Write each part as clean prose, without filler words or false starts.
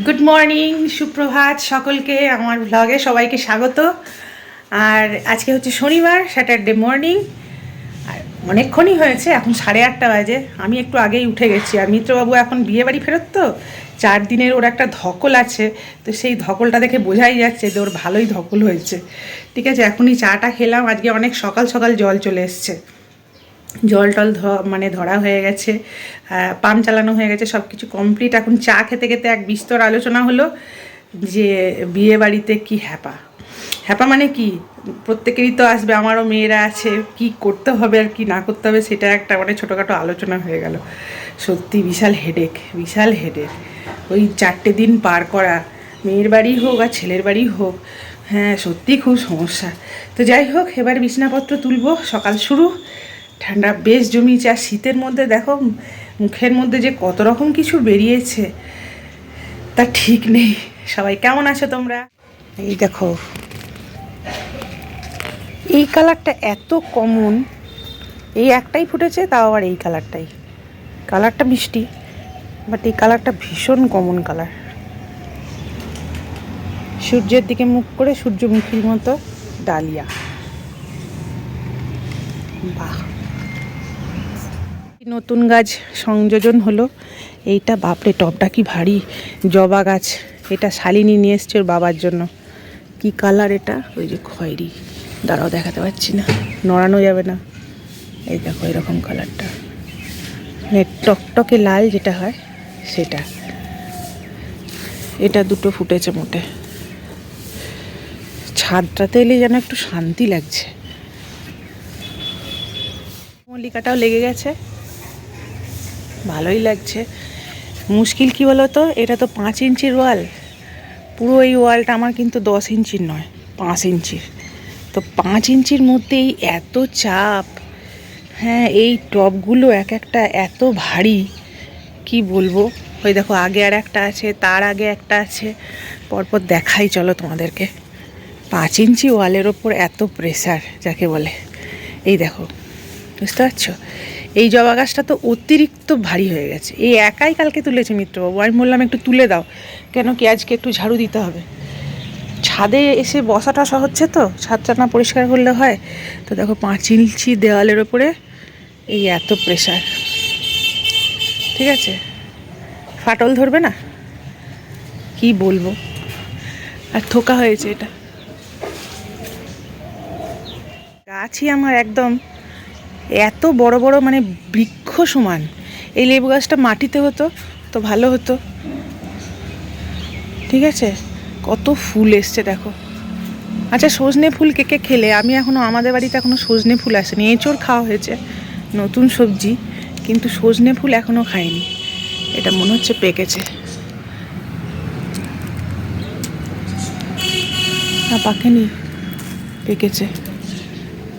Good morning, সুপ্রভাত সকলকে। আমার ব্লগে সবাইকে স্বাগত। আর আজকে হচ্ছে শনিবার, স্যাটারডে মর্নিং। আর অনেকক্ষণই হয়েছে, এখন 8:30 বাজে। আমি একটু আগেই উঠে গেছি। আর মিত্রবাবু এখন বিয়েবাড়ি ফেরত তো, 4 দিনের ওর একটা ধকল আছে। তো সেই ধকলটা দেখে বোঝাই যাচ্ছে যে ওর ভালোই ধকল হয়েছে। ঠিক আছে, এখনই চাটা খেলাম। আজকে অনেক সকাল সকাল জল চলে এসছে। জল টল ধরা হয়ে গেছে, পাম্প চালানো হয়ে গেছে, সব কিছু কমপ্লিট। এখন চা খেতে খেতে এক বিস্তর আলোচনা হলো যে বিয়ে বাড়িতে কী হ্যাপা হ্যাপা মানে কি, প্রত্যেকেরই তো আসবে, আমারও মেয়েরা আছে, কি করতে হবে আর কি না করতে হবে সেটা একটা ছোটোখাটো আলোচনা হয়ে গেল। সত্যি বিশাল হেডেক। ওই 4টে দিন পার করা, মেয়ের বাড়ি হোক আর ছেলের বাড়ি হোক, হ্যাঁ সত্যি খুব সমস্যা। তো যাই হোক, এবার বিছনাপত্র তুলবো, সকাল শুরু। ঠান্ডা বেশ জমিয়েছে। আর শীতের মধ্যে দেখো মুখের মধ্যে যে কত রকম কিছু বেরিয়েছে তা ঠিক নেই। সবাই কেমন আছো তোমরা? এই দেখো, এই কালারটা এত কমন, এই একটাই ফুটেছে, তাও আবার এই কালারটা মিষ্টি, বাট এই কালারটা ভীষণ কমন কালার। সূর্যের দিকে মুখ করে সূর্যমুখীর মতো ডালিয়া। বাহ, নতুন গাছ সংযোজন হলো। এইটা বাপরে, টবটা কি ভারী। জবা গাছ, এটা শালিনী নিয়ে এসছে ওর বাবার জন্য। কি কালার এটা, ওই যে খয়েরি, দাঁড়াও দেখাতে পারছি না, নড়ানো যাবে না। এই দেখো এরকম কালারটা, মানে টকটকে লাল যেটা হয় সেটা। এটা দুটো ফুটেছে মোটে। ছাদটাতে এলে যেন একটু শান্তি লাগছে। মল্লিকাটাও লেগে গেছে, ভালোই লাগছে। মুশকিল কি বলো তো, এটা তো 5 ইঞ্চির ওয়াল। পুরো এই ওয়ালটা আমার কিন্তু 10 ইঞ্চির নয়, 5 ইঞ্চির। তো 5 ইঞ্চির মধ্যেই এত চাপ। হ্যাঁ, এই টবগুলো এক একটা এত ভারী, কি বলবো। ওই দেখো আগে আর একটা আছে, তার আগে একটা আছে, পরপর দেখাই চলো তোমাদেরকে। 5 ইঞ্চি ওয়ালের ওপর এত প্রেসার যাকে বলে। এই দেখো, বুঝতে পারছো? এই জবা গাছটা তো অতিরিক্ত ভারী হয়ে গেছে। এই একাই কালকে তুলেছে মিত্রবাবু। আমি বললাম একটু তুলে দাও, কেন কি আজকে একটু ঝাড়ু দিতে হবে। ছাদে এসে বসাটা হচ্ছে তো, ছাদটা না পরিষ্কার করলে হয়। তো দেখো 5 ইঞ্চি দেওয়ালের ওপরে এই এত প্রেসার। ঠিক আছে, ফাটল ধরবে না, কি বলবো। আর থোকা হয়েছে এটা। গাছই আমার একদম এত বড় বড়, মানে বৃক্ষ সমান। এই লেবু গাছটা মাটিতে হতো তো ভালো হতো। ঠিক আছে, কত ফুল এসছে দেখো। আচ্ছা, সজনে ফুল কে কে খেলে? আমি এখনও, আমাদের বাড়িতে এখনও সজনে ফুল আসেনি। এঁচোড় খাওয়া হয়েছে, নতুন সবজি, কিন্তু সজনে ফুল এখনও খাইনি। এটা মনে হচ্ছে পেকেছে। না, পাকেনি, পেকেছে।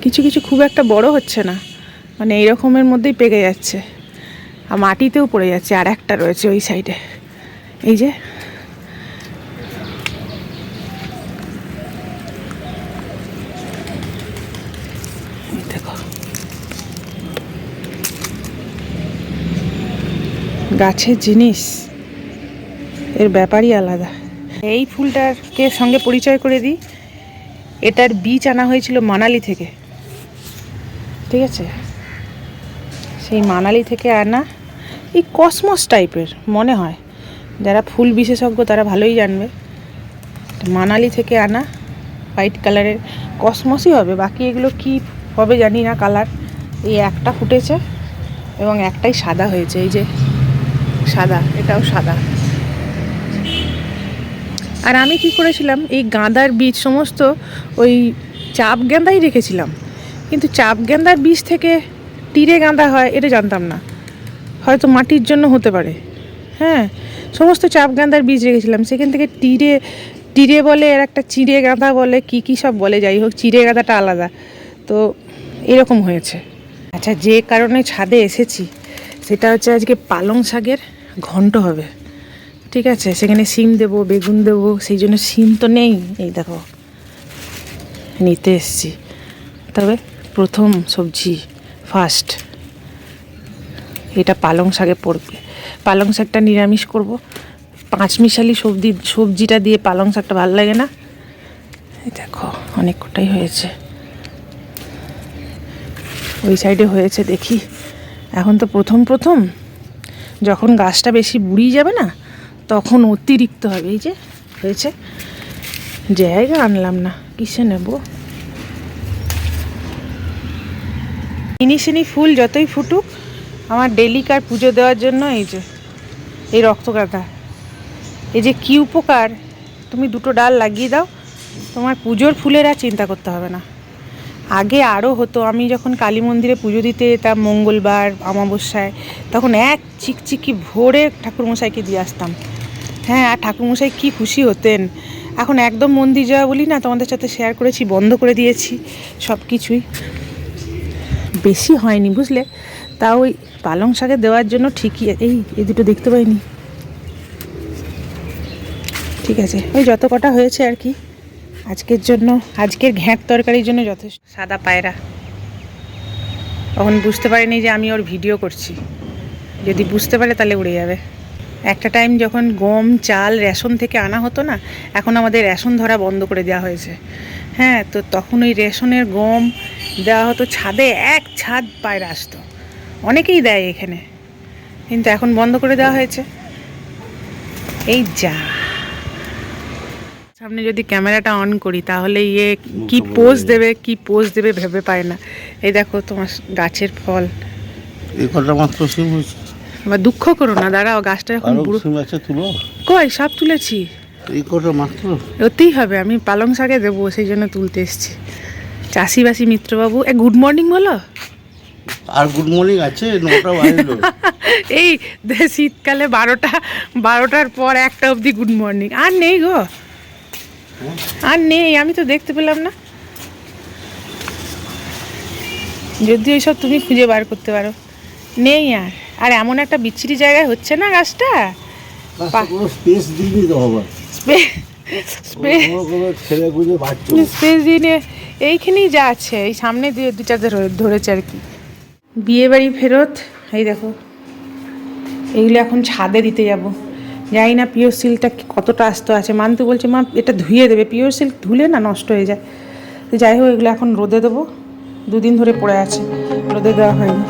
কিছু কিছু খুব একটা বড় হচ্ছে না, মানে এই রকমের মধ্যেই পেকে যাচ্ছে। আর মাটিতেও পড়ে যাচ্ছে। আর একটা রয়েছে ওই সাইডে, এই যে। দেখো, গাছের জিনিস এর ব্যাপারই আলাদা। এই ফুলটাকে সঙ্গে পরিচয় করে দিই। এটার বীজ আনা হয়েছিল মানালি থেকে। ঠিক আছে, সেই মানালি থেকে আনা, এই কসমস টাইপের মনে হয়। যারা ফুল বিশেষজ্ঞ তারা ভালোই জানবে। মানালি থেকে আনা, হোয়াইট কালারের কসমসই হবে, বাকি এগুলো কি হবে জানি না কালার। এই একটা ফুটেছে এবং একটাই সাদা হয়েছে, এই যে সাদা, এটাও সাদা। আর আমি কি করেছিলাম, এই গাঁদার বীজ সমস্ত ওই চাপ গেঁদাই রেখেছিলাম। কিন্তু চাপ গেঁদার বীজ থেকে টিরে গাঁদা হয় এটা জানতাম না। হয়তো মাটির জন্য হতে পারে। হ্যাঁ, সমস্ত চাপ গাঁদার বীজ রেখেছিলাম, সেখান থেকে টিরে বলে, এর একটা চিড়ে গাঁদা বলে, কি সব বলে, যাই হোক চিড়ে গাঁদাটা আলাদা। তো এরকম হয়েছে। আচ্ছা, যে কারণে ছাদে এসেছি সেটা হচ্ছে আজকে পালং শাকের ঘন্ট হবে। ঠিক আছে, সেখানে শিম দেবো, বেগুন দেবো, সেই জন্য শিম তো নেই, এই দেখো নিতে এসছি। তবে প্রথম সবজি, ফার্স্ট এটা পালং শাকে পড়বে। পালং শাকটা নিরামিষ করব, পাঁচমিশালি সবজিটা দিয়ে পালং শাকটা ভালো লাগে না। এই দেখো অনেক কটাই হয়েছে, ওই সাইডে হয়েছে দেখি। এখন তো প্রথম যখন গাছটা বেশি বুড়িয়ে যাবে না তখন অতিরিক্ত হবে। এই যে হয়েছে, জায়গা আনলাম না, কিসে নেব। ইনিশিনি ফুল যতই ফুটুক আমার ডেলিকার পুজো দেওয়ার জন্য এই যে এই রক্তগাঁদা, এই যে কি উপকার। তুমি দুটো ডাল লাগিয়ে দাও, তোমার পুজোর ফুলের আর চিন্তা করতে হবে না। আগে আরও হতো, আমি যখন কালী মন্দিরে পুজো দিতে যেতাম মঙ্গলবার অমাবস্যায়, তখন এক চিকচিকি ভোরে ঠাকুরমশাইকে দিয়ে আসতাম। হ্যাঁ, আর ঠাকুরমশাই কী খুশি হতেন। এখন একদম মন্দির যাওয়া বলি না, তোমাদের সাথে শেয়ার করেছি, বন্ধ করে দিয়েছি সব কিছুই। বেশি হয়নি বুঝলে, তা ওই পালং শাকে দেওয়ার জন্য ঠিকই। এই দুটো দেখতে পাইনি, ঠিক আছে, ওই যত কটা হয়েছে আর কি আজকের জন্য, আজকের ঘ্যাঁট তরকারির জন্য যথেষ্ট। সাদা পায়রা তখন বুঝতে পারিনি যে আমি ওর ভিডিও করছি, যদি বুঝতে পারে তাহলে উড়ে যাবে। একটা টাইম যখন গম চাল রেশন থেকে আনা হতো না, এখন আমাদের রেশন ধরা বন্ধ করে দেওয়া হয়েছে। হ্যাঁ, তো তখন ওই রেশনের গম দেওয়া হতো ছাদে, এক ছাদ পায়রা আসতো, অনেকেই দেয় এখানে, কিন্তু এখন বন্ধ করে দেওয়া হয়েছে। এই যা সামনে যদি ক্যামেরাটা অন করি তাহলে কি পোজ দেবে ভেবে পায় না। এই দেখো তোমার গাছের ফল, এই কটা মাত্র সিম হয়েছে। এবার দুঃখ করো না, দাঁড়াও, গাছটা এখন বুড়ো। সিম আছে, তুলো। কই, সব তুলেছি। এই কটা মাত্র ওতেই হবে, আমি পালং শাকে দেবো সেই জন্য তুলতে এসছি। চাষিবাসী মিত্রবাবু, গুড মর্নিং বলো। আর গুড মর্নিং আছে, 9টা বাজলো। এই শীতকালে 12টার পর 1টা অবধি গুড মর্নিং, আর নেই গো, আর নেই, আমি তো দেখতে পেলাম না। যদি ওইসব তুমি খুঁজে বার করতে পারো, নেই আর। আর এমন একটা বিচ্ছিরি জায়গায় হচ্ছে না গাছটা, স্পেস দিবি তো হবে, স্পেস দিনে এইখানেই যা আছে, এই সামনে দিয়ে দুটা ধরেছে আর কি। বিয়ে বাড়ি ফেরত, এই দেখো এইগুলো এখন ছাদে দিতে যাব। জানি না পিওর সিল্কটা কতটা আস্ত আছে, মানতে বলছে মা এটা ধুয়ে দেবে, পিওর সিল্ক ধুলে না নষ্ট হয়ে যায়। তো যাই হোক, এগুলো এখন রোদে দেবো, 2 দিন ধরে পড়ে আছে, রোদে দেওয়া হয়নি।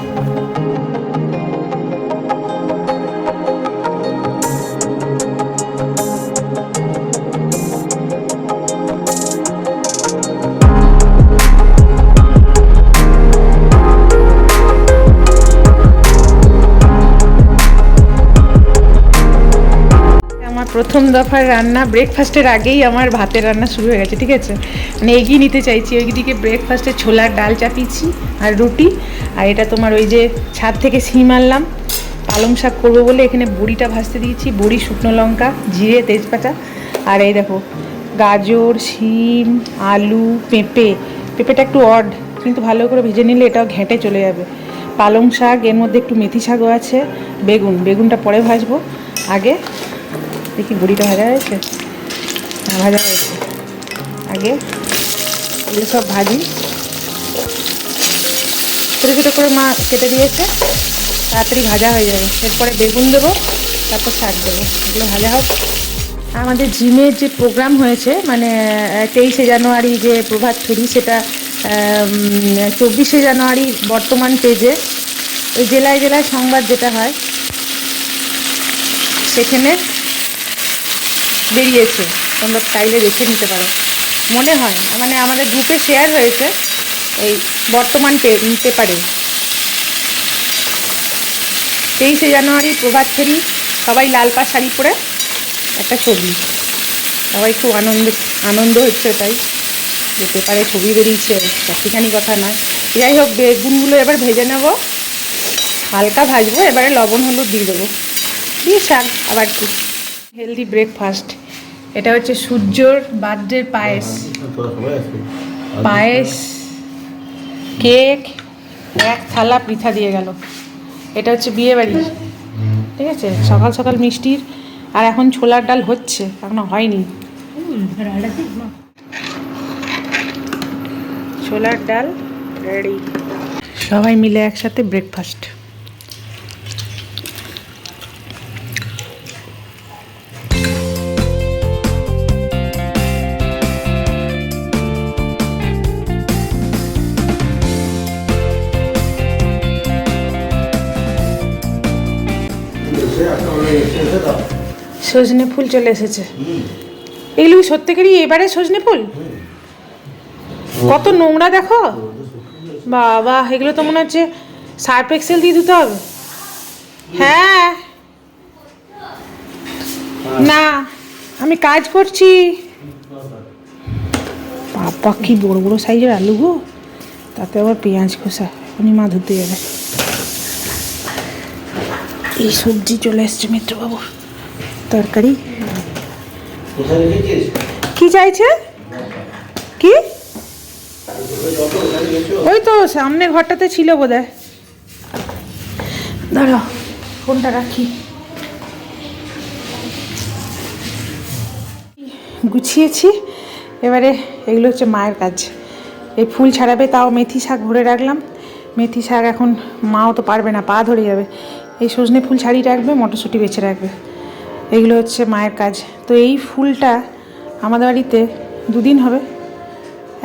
প্রথম দফার রান্না, ব্রেকফাস্টের আগেই আমার ভাতের রান্না শুরু হয়ে গেছে, ঠিক আছে, মানে এগিয়ে নিতে চাইছি। ওইদিকে ব্রেকফাস্টে ছোলার ডাল চাপিয়েছি আর রুটি, আর এটা তোমার ওই যে ছাদ থেকে সিম আনলাম পালং শাক করবো বলে এখানে বড়িটা ভাজতে দিয়েছি, বড়ি, শুকনো লঙ্কা, জিরে, তেজপাতা। আর এই দেখো গাজর, শিম, আলু, পেঁপেটা একটু অড, কিন্তু ভালো করে ভেজে নিলে এটাও ঘেঁটে চলে যাবে। পালং শাক, এর মধ্যে একটু মেথি শাকও আছে, বেগুনটা পরে ভাজবো, আগে দেখি বড়িটা ভাজা হয়েছে, ভাজা হয়েছে, আগে এগুলো সব ভাজি। ছোটো ছোটো করে মা কেটে দিয়েছে, তাড়াতাড়ি ভাজা হয়ে যাবে। এরপরে বেগুন দেবো, তারপর শাক দেবো, এগুলো ভাজা হবে। আমাদের জিমের যে প্রোগ্রাম হয়েছে, মানে 23শে জানুয়ারি যে প্রভাত ফেরি, সেটা 24শে জানুয়ারি বর্তমান পেজে ওই জেলায় জেলায় সংবাদ যেটা হয় সেখানে বেরিয়েছে, তোমরা চাইলে দেখে নিতে পারো। মনে হয় মানে আমাদের গ্রুপে শেয়ার হয়েছে এই বর্তমান পেপারে। 23শে জানুয়ারি প্রভাত ফেরি, সবাই লাল পাড় শাড়ি পরে একটা ছবি, সবাই খুব আনন্দ হচ্ছে, তাই যে পেপারে ছবি বেরিয়েছে, চারটিখানি কথা নয়। যাই হোক, বেগুনগুলো এবার ভেজে নেব, হালকা ভাজবো, এবারে লবণ হলুদ দিয়ে দেবো, দিয়ে শাক আবার কি। হেলদি ব্রেকফাস্ট, এটা হচ্ছে সূর্যর বার্থডের পায়েস, কেক, 1 থালা পিঠা দিয়ে গেল। এটা হচ্ছে বিয়ে বাড়ি, ঠিক আছে, সকাল সকাল মিষ্টির। আর এখন ছোলার ডাল হচ্ছে, এখনো হয়নি। ছোলার ডাল রেডি, সবাই মিলে একসাথে ব্রেকফাস্ট। সজনে ফুল চলে এসেছে। এগুলো কি সত্যিকারই এবারে সজনে ফুল? কত নোংরা দেখো বাবা, এগুলো তো মনে হচ্ছে সার্ফ এক্সেল দিয়ে ধুতে হবে। হ্যাঁ না, আমি কাজ করছি। বাবা কি বড় বড় সাইজের আলু গো, তাতে আবার পেঁয়াজ কষা, এখনই মা ধুতে যাবে। এই সবজি চলে এসছে মিত্রবাবুর, তরকারি। কি চাইছে? কি? ওই তো সামনের ঘরটাতে ছিল বোধহয়। দাঁড়াও ফোনটা রাখি। গুছিয়েছি, এবারে এগুলো হচ্ছে মায়ের কাজ। এই ফুল ছাড়াবে, তাও মেথি শাক ভরে রাখলাম। মেথি শাক এখন মাও তো পারবে না, পা ধরে যাবে। এই সজনে ফুল ছাড়িয়ে রাখবে, মটরশুঁটি বেছে রাখবে, এগুলো হচ্ছে মায়ের কাজ। তো এই ফুলটা আমাদের বাড়িতে 2 দিন হবে,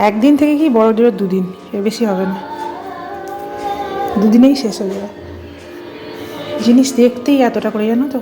1 দিন থেকে কি বড় জোর 2 দিন, এর বেশি হবে না, 2 দিনেই শেষ হয়ে যাবে। জিনিস দেখতেই এতটা করে, জানো তো।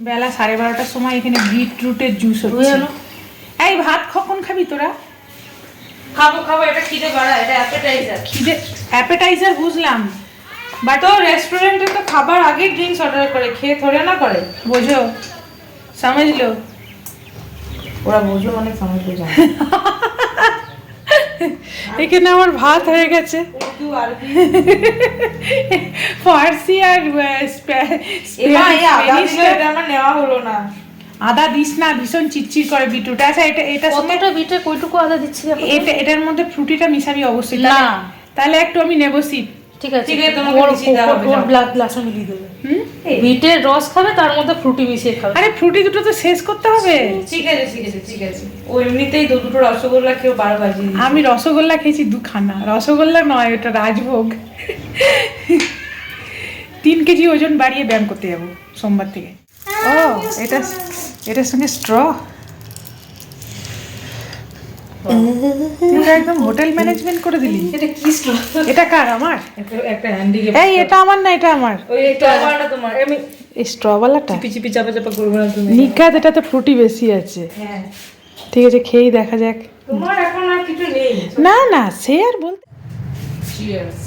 বেলা 12:30টার সময় এখানে বিটরুটের জুস হচ্ছে। এই ভাত কখন খাবি তোরা? খাবো খাবো, এটা খিদে বাড়া, এটা অ্যাপেটাইজার। খিদে অ্যাপেটাইজার বুঝলাম, বাট ও রেস্টুরেন্টে তো খাবার আগে ড্রিঙ্কস অর্ডার করে, খেয়ে থোড়ে না করে, বোঝো, সমঝলো? ওরা বুঝলো মানে সমঝলো জানে। এখানে আমার ভাত হয়ে গেছে, উর্দু আরবি ফার্সি আর এটা আমার নেওয়া হলো না। আদা দিস না, ভীষণ চিটচিট করে বিটরুট। আচ্ছা এটা কতটা বিটে কইটুকু আদা দিচ্ছি? এটার মধ্যে ফ্রুটিটা মিশাবি অবশ্যই। না তাহলে একটু আমি নেবো সিট। ঠিক আছে, তোমাকে মিশিয়ে দেওয়া হবে, ওর ব্লাড গ্লাসও মিলিয়ে দেবে। বিটের রস খাবে, তার মধ্যে ফ্রুটি মিশিয়ে খাবে। আরে ফ্রুটি দুটো তো শেষ করতে হবে। ঠিক আছে ঠিক আছে ঠিক আছে, ও এমনিতেই দুটো রসগোল্লা খেয়ে 12 বাজিয়ে দিয়েছে। আমি রসগোল্লা খেয়েছি 2 খানা, রসগোল্লা নয়, ওটা রাজভোগ। 3 কেজি ওজন বাড়িয়ে ব্যায়াম করতে যাবো সোমবার থেকে। ও এটার সঙ্গে স্ট্র, তুই একদম হোটেল ম্যানেজমেন্ট করে দিলি। এটা কি স্ট্র? এটা কার? আমার? একটা হ্যান্ডি গেম। এই এটা আমার না, এটা আমার। ওই স্ট্রওয়ালাটা তোমার। আমি এই স্ট্রওয়ালাটা চিপি চিপি চাপা চাপা করব না তুমি। নিকাত, এটাতে ফ্রুটি বেশি আছে। হ্যাঁ ঠিক আছে, খেয়েই দেখা যাক। তোমার এখন আর কিছু নেই। না না, সে আর বলতে। Cheers.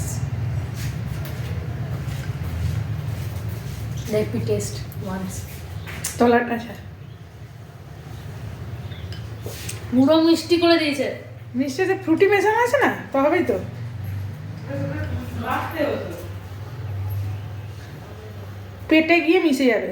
Let me taste once. তলাটা আচ্ছা, পুরো মিষ্টি করে দিয়েছে। নিশ্চয়ই ফ্রুটি মেশানো আছে না, তো হবেই তো। পেটে গিয়ে মিশে যাবে।